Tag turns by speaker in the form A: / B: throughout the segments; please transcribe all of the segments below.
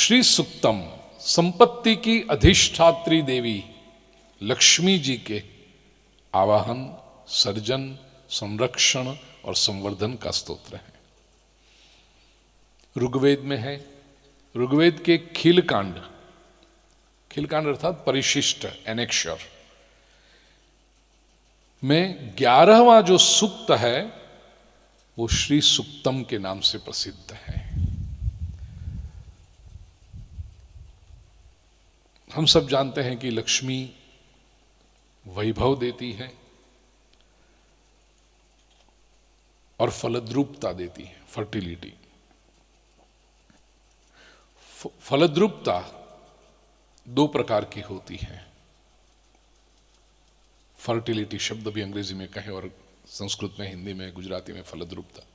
A: श्री सुक्तम संपत्ति की अधिष्ठात्री देवी लक्ष्मी जी के आवाहन, सर्जन, संरक्षण और संवर्धन का स्तोत्र है। ऋग्वेद में है। ऋग्वेद के खीलकांड, खीलकांड अर्थात परिशिष्ट एनेक्शर में 11वां जो सूक्त है वो श्री सुक्तम के नाम से प्रसिद्ध है। हम सब जानते हैं कि लक्ष्मी वैभव देती है और फलद्रूपता देती है, फर्टिलिटी। फलद्रूपता दो प्रकार की होती है। फर्टिलिटी शब्द भी अंग्रेजी में कहें और संस्कृत में, हिंदी में, गुजराती में फलद्रूपता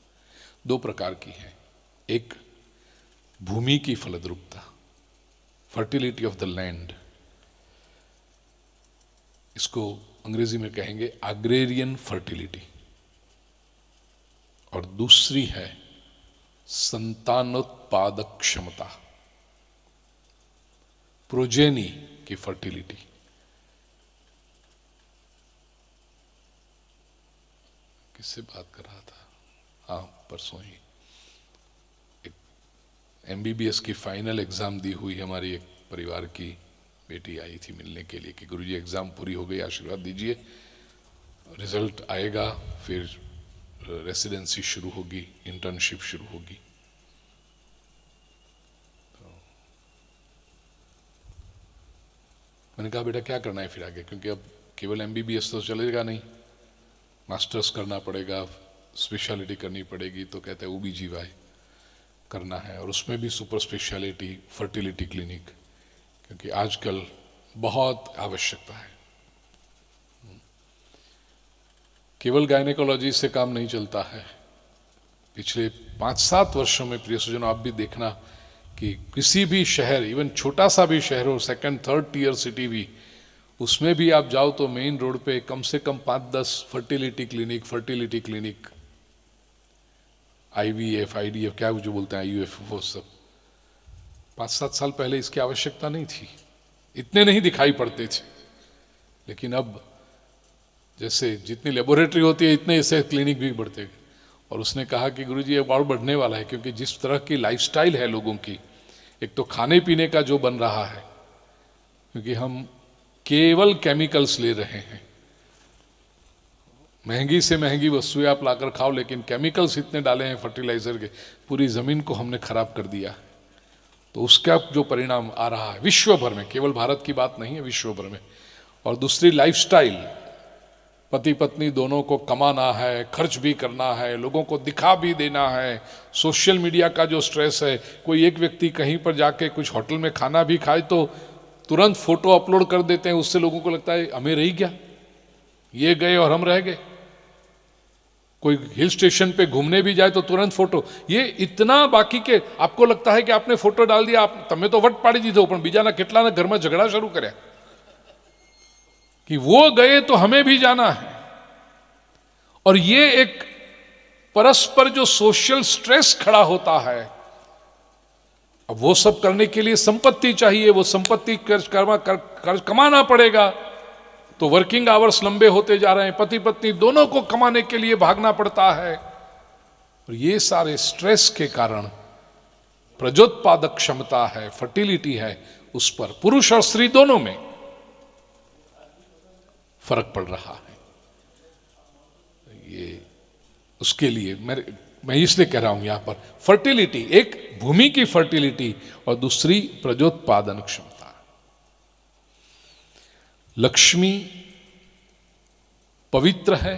A: दो प्रकार की है। एक भूमि की फलद्रूपता, फर्टिलिटी ऑफ द लैंड, इसको अंग्रेजी में कहेंगे एग्रेरियन फर्टिलिटी। और दूसरी है संतानोत्पादक क्षमता, प्रोजेनी की फर्टिलिटी। किससे बात कर रहा था? हाँ, परसों ही एक MBBS की फाइनल एग्जाम दी हुई हमारी एक परिवार की बेटी आई थी मिलने के लिए कि गुरुजी एग्जाम पूरी हो गई, आशीर्वाद दीजिए, रिजल्ट आएगा, फिर रेसिडेंसी शुरू होगी, इंटर्नशिप शुरू होगी। तो मैंने कहा बेटा क्या करना है फिर आगे, क्योंकि अब केवल MBBS तो चलेगा नहीं, मास्टर्स करना पड़ेगा, स्पेशलिटी करनी पड़ेगी। तो कहते हैं OBGY करना है और उसमें भी सुपर स्पेशलिटी फर्टिलिटी क्लिनिक, क्योंकि आजकल बहुत आवश्यकता है। केवल गायनेकोलॉजी से काम नहीं चलता है। पिछले 5-7 वर्षों में प्रिय सज्जनों आप भी देखना कि किसी भी शहर, इवन छोटा सा भी शहर हो, 2nd-3rd टियर सिटी भी, उसमें भी आप जाओ तो मेन रोड पे कम से कम 5-10 फर्टिलिटी क्लिनिक, IVF, IDF, क्या जो बोलते हैं IUF, वो सब। 5-7 साल पहले इसकी आवश्यकता नहीं थी, इतने नहीं दिखाई पड़ते थे। लेकिन अब जैसे जितनी लेबोरेटरी होती है इतने ऐसे क्लिनिक भी बढ़ते गए। और उसने कहा कि गुरुजी ये और बढ़ने वाला है, क्योंकि जिस तरह की लाइफस्टाइल है लोगों की, एक तो खाने पीने का जो बन रहा है, क्योंकि हम केवल केमिकल्स ले रहे हैं। महंगी से महंगी वस्तुएं आप लाकर खाओ, लेकिन केमिकल्स इतने डाले हैं फर्टिलाइजर के, पूरी जमीन को हमने खराब कर दिया। तो उसका जो परिणाम आ रहा है विश्व भर में, केवल भारत की बात नहीं है, विश्व भर में। और दूसरी लाइफस्टाइल, पति पत्नी दोनों को कमाना है, खर्च भी करना है, लोगों को दिखा भी देना है, सोशल मीडिया का जो स्ट्रेस है। कोई एक व्यक्ति कहीं पर जाके कुछ होटल में खाना भी खाए तो तुरंत फोटो अपलोड कर देते हैं, उससे लोगों को लगता है हमें रही क्या, ये गए और हम रह गए। कोई हिल स्टेशन पे घूमने भी जाए तो तुरंत फोटो, ये इतना बाकी के आपको लगता है कि आपने फोटो डाल दिया, आप तमें तो वट पाड़ी दीधो, पण बीजाना કેટલાના ઘરમાં झगड़ा शुरू કર્યા कि वो गए तो हमें भी जाना है। और ये एक परस्पर जो सोशल स्ट्रेस खड़ा होता है, अब वो सब करने के लिए संपत्ति चाहिए, वो संपत्ति कमाना पड़ेगा। तो वर्किंग आवर्स लंबे होते जा रहे हैं, पति पत्नी दोनों को कमाने के लिए भागना पड़ता है। और ये सारे स्ट्रेस के कारण प्रजोत्पादक क्षमता है, फर्टिलिटी है, उस पर पुरुष और स्त्री दोनों में फर्क पड़ रहा है। ये उसके लिए मैं इसलिए कह रहा हूं यहां पर फर्टिलिटी, एक भूमि की फर्टिलिटी और दूसरी प्रजोत्पादन क्षमता। लक्ष्मी पवित्र है,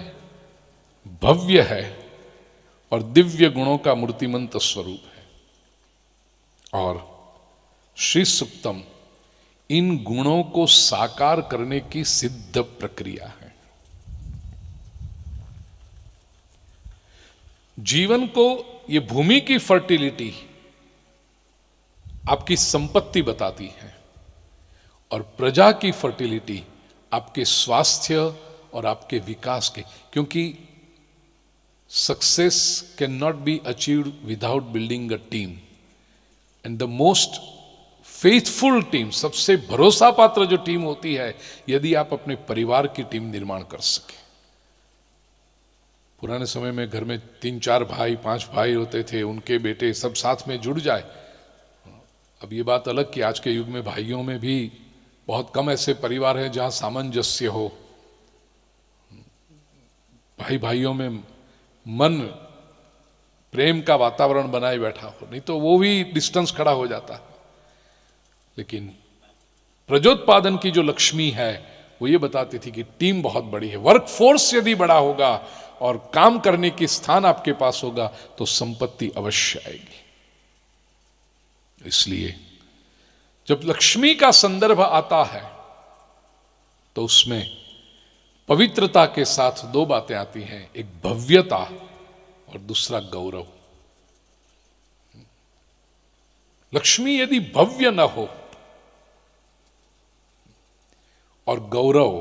A: भव्य है और दिव्य गुणों का मूर्तिमंत स्वरूप है। और श्री सुक्तम इन गुणों को साकार करने की सिद्ध प्रक्रिया है। जीवन को ये भूमि की फर्टिलिटी आपकी संपत्ति बताती है और प्रजा की फर्टिलिटी आपके स्वास्थ्य और आपके विकास के, क्योंकि success can not be achieved without building a team, and the most faithful team, सबसे भरोसा पात्र जो टीम होती है, यदि आप अपने परिवार की टीम निर्माण कर सके। पुराने समय में घर में 3-4 भाई 5 भाई होते थे, उनके बेटे सब साथ में जुड़ जाए। अब ये बात अलग कि आज के युग में भाइयों में भी बहुत कम ऐसे परिवार हैं जहां सामंजस्य हो, भाई भाइयों में मन प्रेम का वातावरण बनाए बैठा हो, नहीं तो वो भी डिस्टेंस खड़ा हो जाता है। लेकिन प्रजोत्पादन की जो लक्ष्मी है वो ये बताती थी कि टीम बहुत बड़ी है, वर्कफोर्स यदि बड़ा होगा और काम करने की स्थान आपके पास होगा तो संपत्ति अवश्य आएगी। इसलिए जब लक्ष्मी का संदर्भ आता है तो उसमें पवित्रता के साथ 2 बातें आती हैं, एक भव्यता और दूसरा गौरव। लक्ष्मी यदि भव्य न हो और गौरव,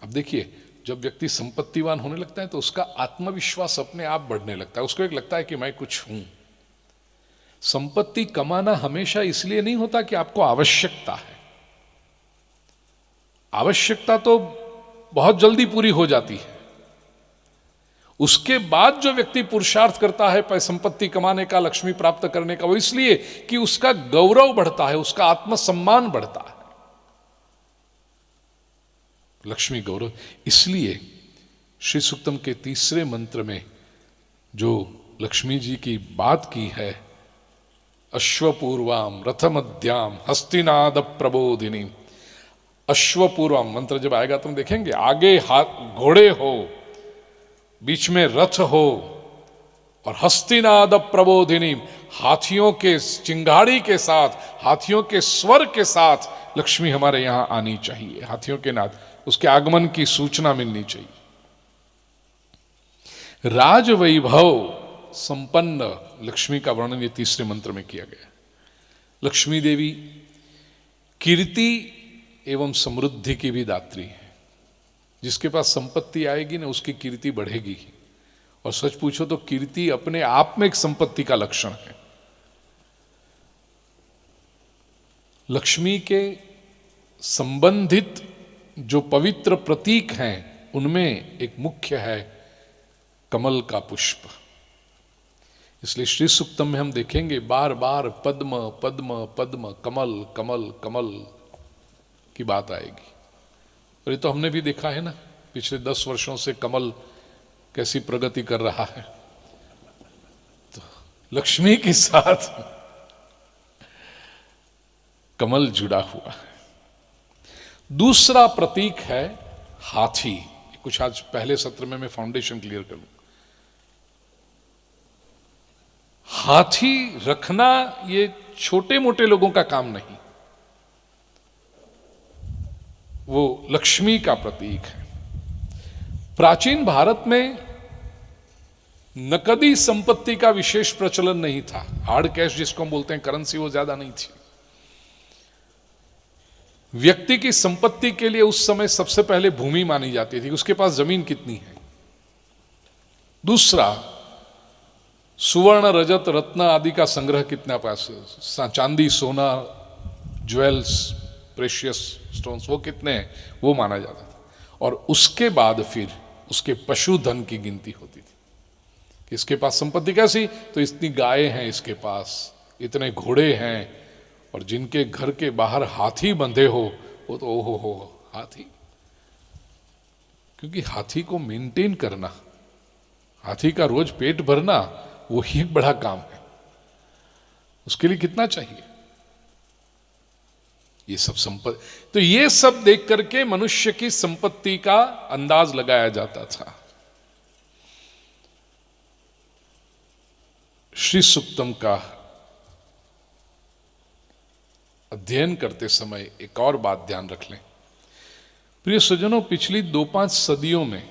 A: अब देखिए जब व्यक्ति संपत्तिवान होने लगता है तो उसका आत्मविश्वास अपने आप बढ़ने लगता है, उसको एक लगता है कि मैं कुछ हूं। संपत्ति कमाना हमेशा इसलिए नहीं होता कि आपको आवश्यकता है, आवश्यकता तो बहुत जल्दी पूरी हो जाती है। उसके बाद जो व्यक्ति पुरुषार्थ करता है संपत्ति कमाने का, लक्ष्मी प्राप्त करने का, वो इसलिए कि उसका गौरव बढ़ता है, उसका आत्मसम्मान बढ़ता है। लक्ष्मी गौरव, इसलिए श्री सूक्तम के 3 मंत्र में जो लक्ष्मी जी की बात की है, अश्वपूर्वाम रथमध्याम हस्तिनाद प्रबोधिनी। अश्वपूर्वाम मंत्र जब आएगा तो हम देखेंगे आगे घोड़े हो, बीच में रथ हो और हस्तिनाद प्रबोधिनी, हाथियों के चिंगाड़ी के साथ, हाथियों के स्वर के साथ लक्ष्मी हमारे यहां आनी चाहिए। हाथियों के नाद, उसके आगमन की सूचना मिलनी चाहिए। राजवैभव संपन्न लक्ष्मी का वर्णन ये 3 मंत्र में किया गया। लक्ष्मी देवी कीर्ति एवं समृद्धि की भी दात्री है। जिसके पास संपत्ति आएगी ना उसकी कीर्ति बढ़ेगी, और सच पूछो तो कीर्ति अपने आप में एक संपत्ति का लक्षण है। लक्ष्मी के संबंधित जो पवित्र प्रतीक हैं उनमें एक मुख्य है कमल का पुष्प। इसलिए श्री सूक्तम में हम देखेंगे बार बार पद्म पद्म पद्म, कमल कमल कमल की बात आएगी। और ये तो हमने भी देखा है ना, पिछले 10 वर्षों से कमल कैसी प्रगति कर रहा है। तो लक्ष्मी के साथ कमल जुड़ा हुआ है। दूसरा प्रतीक है हाथी। कुछ आज पहले सत्र में मैं फाउंडेशन क्लियर कर लूं। हाथी रखना ये छोटे मोटे लोगों का काम नहीं, वो लक्ष्मी का प्रतीक है। प्राचीन भारत में नकदी संपत्ति का विशेष प्रचलन नहीं था। हार्ड कैश जिसको हम बोलते हैं, करेंसी, वो ज्यादा नहीं थी। व्यक्ति की संपत्ति के लिए उस समय सबसे पहले भूमि मानी जाती थी, उसके पास जमीन कितनी है। दूसरा, सुवर्ण रजत रत्न आदि का संग्रह कितना पास है, चांदी सोना ज्वेल्स प्रेशियस स्टोन्स वो कितने हैं, वो माना जाता था। और उसके बाद फिर उसके पशुधन की गिनती होती थी कि इसके पास संपत्ति कैसी, तो इतनी गायें हैं इसके पास, इतने घोड़े हैं, और जिनके घर के बाहर हाथी बंधे हो वो तो ओहो हो हाथी। क्योंकि हाथी को मेंटेन करना, हाथी का रोज पेट भरना, वो ही एक बड़ा काम है। उसके लिए कितना चाहिए, ये सब संपत्ति। तो ये सब देख करके मनुष्य की संपत्ति का अंदाज लगाया जाता था। श्री सूक्तम का अध्ययन करते समय एक और बात ध्यान रख लें। प्रिय सज्जनों, पिछली 2-5 सदियों में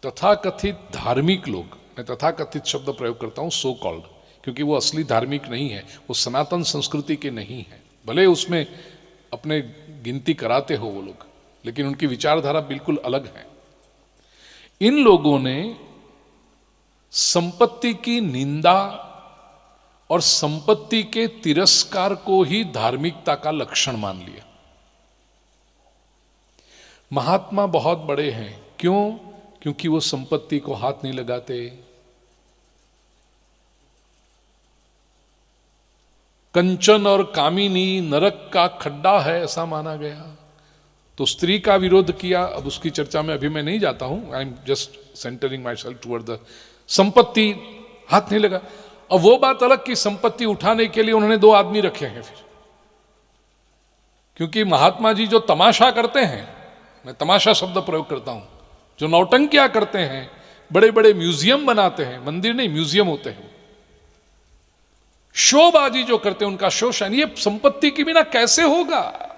A: तथाकथित धार्मिक लोग, मैं तथाकथित शब्द प्रयोग करता हूं, सो कॉल्ड, क्योंकि वो असली धार्मिक नहीं है, वो सनातन संस्कृति के नहीं है, भले उसमें अपने गिनती कराते हो वो लोग, लेकिन उनकी विचारधारा बिल्कुल अलग है। इन लोगों ने संपत्ति की निंदा और संपत्ति के तिरस्कार को ही धार्मिकता का लक्षण मान लिया। महात्मा बहुत बड़े हैं, क्यों? क्योंकि वो संपत्ति को हाथ नहीं लगाते। कंचन और कामिनी नरक का खड्डा है, ऐसा माना गया। तो स्त्री का विरोध किया। अब उसकी चर्चा में अभी मैं नहीं जाता हूं, I am just centering myself toward the संपत्ति, हाथ नहीं लगा। अब वो बात अलग कि संपत्ति उठाने के लिए उन्होंने 2 आदमी रखे हैं फिर, क्योंकि महात्मा जी जो तमाशा करते हैं, मैं तमाशा शब्द प्रयोग करता हूं, जो नौटंकियां करते हैं, बड़े बड़े म्यूजियम बनाते हैं, मंदिर नहीं म्यूजियम होते हैं, शोबाजी जो करते हैं, उनका शो शाइन, ये संपत्ति के बिना कैसे होगा?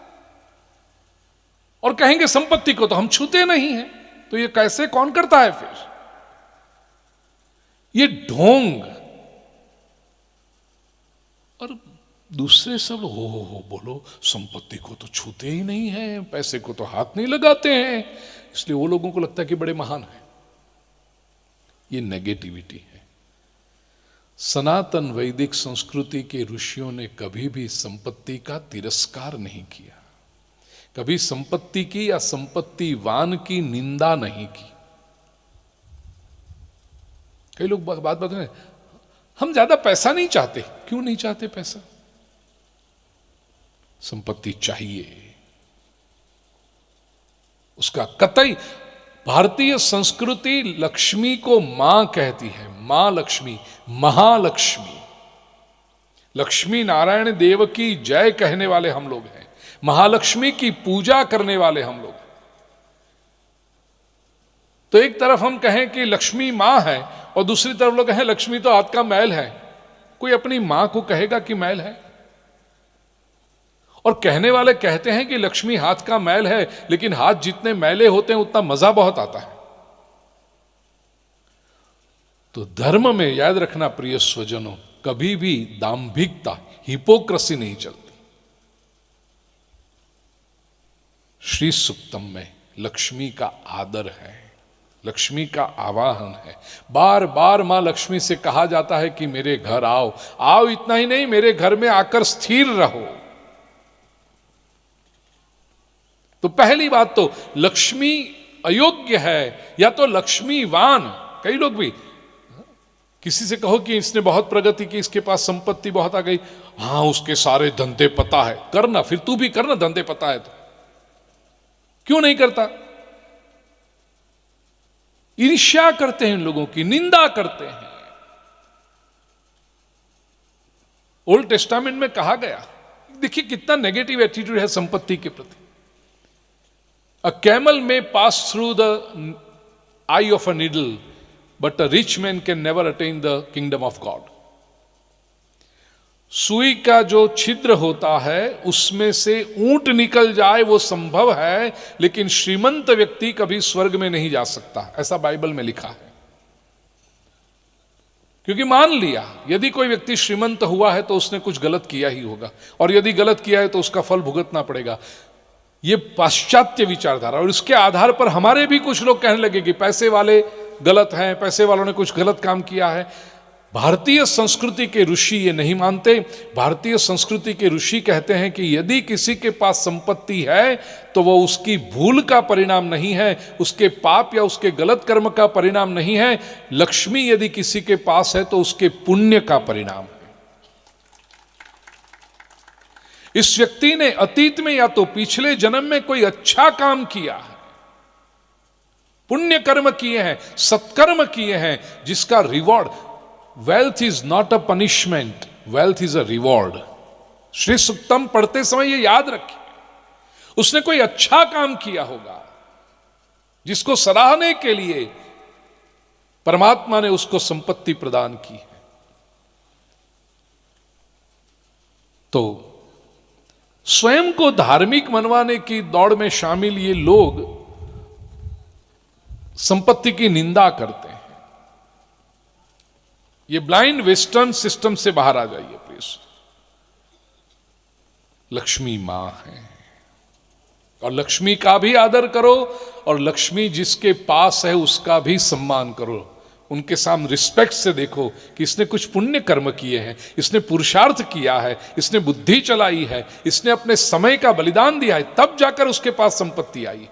A: और कहेंगे संपत्ति को तो हम छूते नहीं हैं, तो ये कैसे, कौन करता है फिर? ये ढोंग। और दूसरे सब हो बोलो संपत्ति को तो छूते ही नहीं है, पैसे को तो हाथ नहीं लगाते हैं, इसलिए वो लोगों को लगता है कि बड़े महान हैं। ये नेगेटिविटी है। सनातन वैदिक संस्कृति के ऋषियों ने कभी भी संपत्ति का तिरस्कार नहीं किया, कभी संपत्ति की या संपत्तिवान की निंदा नहीं की। कई लोग बात बता रहे, हम ज्यादा पैसा नहीं चाहते। क्यों नहीं चाहते पैसा? संपत्ति चाहिए, उसका कतई। भारतीय संस्कृति लक्ष्मी को मां कहती है, मां लक्ष्मी, महालक्ष्मी। लक्ष्मी नारायण देव की जय कहने वाले हम लोग हैं, महालक्ष्मी की पूजा करने वाले हम लोग। तो एक तरफ हम कहें कि लक्ष्मी मां है, और दूसरी तरफ लोग कहें लक्ष्मी तो हाथ का मैल है। कोई अपनी मां को कहेगा कि मैल है? और कहने वाले कहते हैं कि लक्ष्मी हाथ का मैल है, लेकिन हाथ जितने मैले होते हैं उतना मजा बहुत आता है। तो धर्म में याद रखना प्रिय स्वजनों, कभी भी दांभिकता, हिपोक्रेसी नहीं चलती। श्री सूक्तम में लक्ष्मी का आदर है, लक्ष्मी का आवाहन है। बार बार मां लक्ष्मी से कहा जाता है कि मेरे घर आओ, आओ इतना ही नहीं, मेरे घर में आकर स्थिर रहो। तो पहली बात तो लक्ष्मी अयोग्य है या तो लक्ष्मीवान। कई लोग भी, किसी से कहो कि इसने बहुत प्रगति की, इसके पास संपत्ति बहुत आ गई, हां उसके सारे धंधे पता है, करना, फिर तू भी करना, धंधे पता है तो। क्यों नहीं करता? ईर्ष्या करते हैं इन लोगों की, निंदा करते हैं। ओल्ड टेस्टामेंट में कहा गया, देखिए कितना नेगेटिव एटीट्यूड है संपत्ति के प्रति। A camel may pass through the eye of a needle, but a rich man can never attain the kingdom of God. सुई का जो छिद्र होता है उसमें से ऊंट निकल जाए वो संभव है, लेकिन श्रीमंत व्यक्ति कभी स्वर्ग में नहीं जा सकता, ऐसा बाइबल में लिखा है। क्योंकि मान लिया यदि कोई व्यक्ति श्रीमंत हुआ है तो उसने कुछ गलत किया ही होगा, और यदि गलत किया है तो उसका फल भुगतना पड़ेगा। ये पाश्चात्य विचारधारा, और इसके आधार पर हमारे भी कुछ लोग कहने लगे कि पैसे वाले गलत हैं, पैसे वालों ने कुछ गलत काम किया है। भारतीय संस्कृति के ऋषि ये नहीं मानते। भारतीय संस्कृति के ऋषि कहते हैं कि यदि किसी के पास संपत्ति है तो वो उसकी भूल का परिणाम नहीं है, उसके पाप या उसके गलत कर्म का परिणाम नहीं है। लक्ष्मी यदि किसी के पास है तो उसके पुण्य का परिणाम है। इस व्यक्ति ने अतीत में या तो पिछले जन्म में कोई अच्छा काम किया है, पुण्य कर्म किए हैं, सत्कर्म किए हैं, जिसका reward, wealth is not a punishment, wealth is a reward. Shri Suktam पढ़ते समय ये याद रखिए, उसने कोई अच्छा काम किया होगा जिसको सराहने के लिए परमात्मा ने उसको संपत्ति प्रदान की है। तो स्वयं को धार्मिक मनवाने की दौड़ में शामिल ये लोग संपत्ति की निंदा करते हैं। ये ब्लाइंड वेस्टर्न सिस्टम से बाहर आ जाइए प्लीज। लक्ष्मी मां है और लक्ष्मी का भी आदर करो, और लक्ष्मी जिसके पास है उसका भी सम्मान करो। उनके सामने रिस्पेक्ट से देखो कि इसने कुछ पुण्य कर्म किए हैं, इसने पुरुषार्थ किया है, इसने बुद्धि चलाई है, इसने अपने समय का बलिदान दिया है, तब जाकर उसके पास संपत्ति आई।